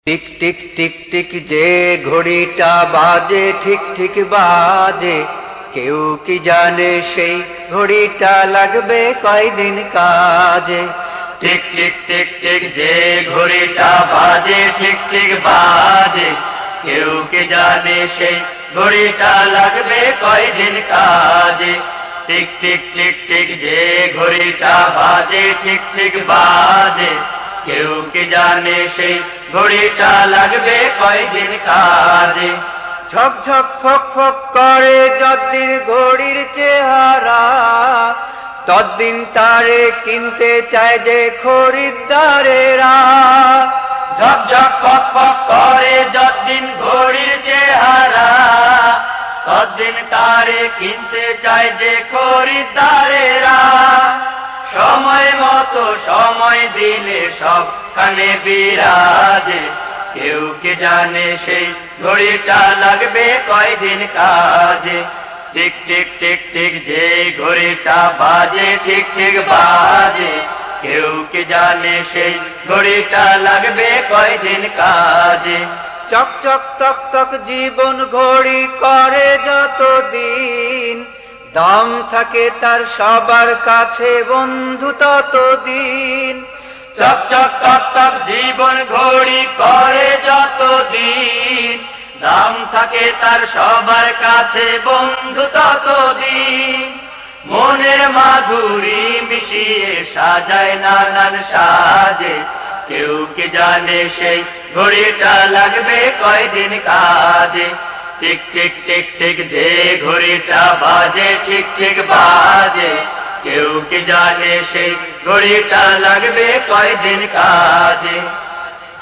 Tick tick tick tick যে ঘড়িটা বাজে ঠিক ঠিক বাজে, কেউ কি জানে সেই ঘড়িটা লাগবে কয়দিন কাজে। টিক টিক টিক টিক যে ঘড়িটা বাজে ঠিক ঠিক বাজে, কেউ কি জানে সেই ঘড়িটা লাগবে কয়দিন কাজে। টিক টিক টিক টিক যে ঘড়িটা বাজে ঠিক ঠিক বাজে, কেউ কি জানে সেই ঘড়িটা লাগবে কয়দিন কাজে। ঝক ঝক ফক ফক করে যতদিন ঘড়ির চেহারা, ততদিন তারে কিনতে চায় যে খরিদ্দারেরা। ঝক ঝক ফক ফক করে যতদিন ঘড়ির চেহারা, ততদিন তারে কিনতে চায় যে খরিদ্দারেরা। সময় মতো সময় দিলে সব কানে বিরাজে, কেউ কি জানে সেই ঘড়িটা লাগবে কয়দিন কাজে। টিক টিক টিক টিক যে ঘড়িটা বাজে ঠিক ঠিক বাজে, কেউ কি জানে সেই ঘড়িটা লাগবে কয়দিন কাজে। চক চক তক তক জীবন ঘড়ি করে যতদিন, দাম থাকে তার সবার কাছে বন্ধু ততদিন। চক চক তক তক জীবন ঘড়ি করে যতদিন, দাম থাকে তার সবার কাছে বন্ধু ততদিন। মনের মাধুরী মিশিয়ে সাজায় নানান সাজে, কেউ কি জানে সেই ঘড়িটা লাগবে কয়দিন কাজে। টিক টিক টিক টিক যে ঘড়িটা বাজে ঠিক ঠিক বাজে, কেউ কি জানে সেই ঘড়িটা লাগবে কয়দিন কাজে।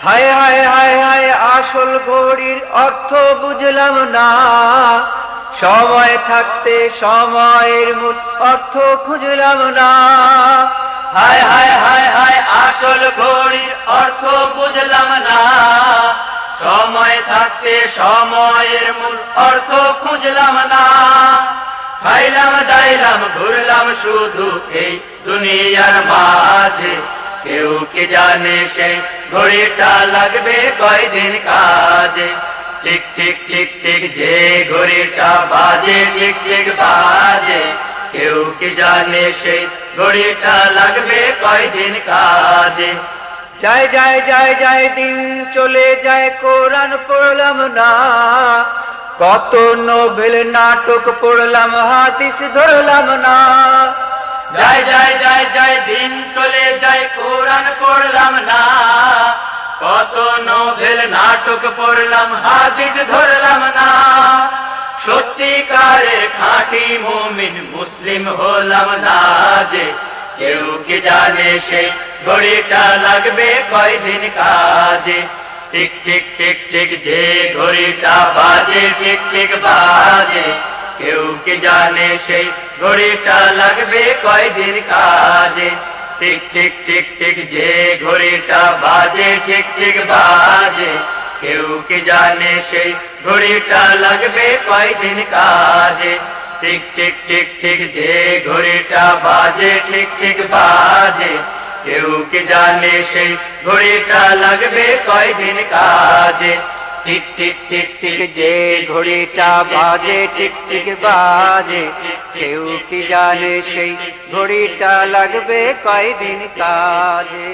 হায় হায় হায় হায় আসল ঘড়ির অর্থ বুঝলাম না, সময় থাকতে সময়ের মূল অর্থ খুঁজলাম না। হায় হায় হায় হায় আসল ঘড়ির অর্থ বুঝলাম না, সময় থাকতে সময়ের মূল অর্থ খুঁজলাম না। খাইলাম যাইলাম ঘুরলাম শুধু এই দুনিয়ার মাঝে, কেউ কি জানে সেই ঘড়িটা লাগবে কয়দিন কাজে। টিক টিক টিক টিক যে ঘড়িটা বাজে ঠিক ঠিক বাজে, কেউ কি জানে সেই ঘড়িটা লাগবে কয়দিন কাজে। যায় যায় যায় যায় দিন চলে যায় কোরআন পড়লাম না, কত নোবেল নাটক পড়লাম হাদিস ধরলাম না। যায় যায় যায় যায় দিন চলে যায় কোরআন পড়লাম না, কত নোবেল নাটক পড়লাম হাদিস ধরলাম না। সত্যিকারের খাঁটি মুমিন মুসলিম হলাম না যে, কেউ কি জানে সেই ঘড়িটা লাগবে কয়দিন কাজে। টিক টিক টিক টিক যে ঘড়িটা বাজে ঠিক ঠিক বাজে, কেউ কি জানে সেই ঘড়িটা লাগবে কয়দিন কাজে। টিক টিক টিক টিক যে ঘড়িটা বাজে ঠিক ঠিক বাজে, কেউ কি জানে সেই ঘড়িটা লাগবে কয়দিন কাজে। টিক টিক টিক টিক যে ঘড়িটা বাজে ঠিক ঠিক বাজে, কেউ কি জানে সেই ঘড়িটা লাগবে কয়দিন কাজে। টিক টিক টিক টিক যে ঘড়িটা বাজে ঠিক ঠিক বাজে, কেউ কি জানে সেই ঘড়িটা লাগবে কয়দিন কাজে।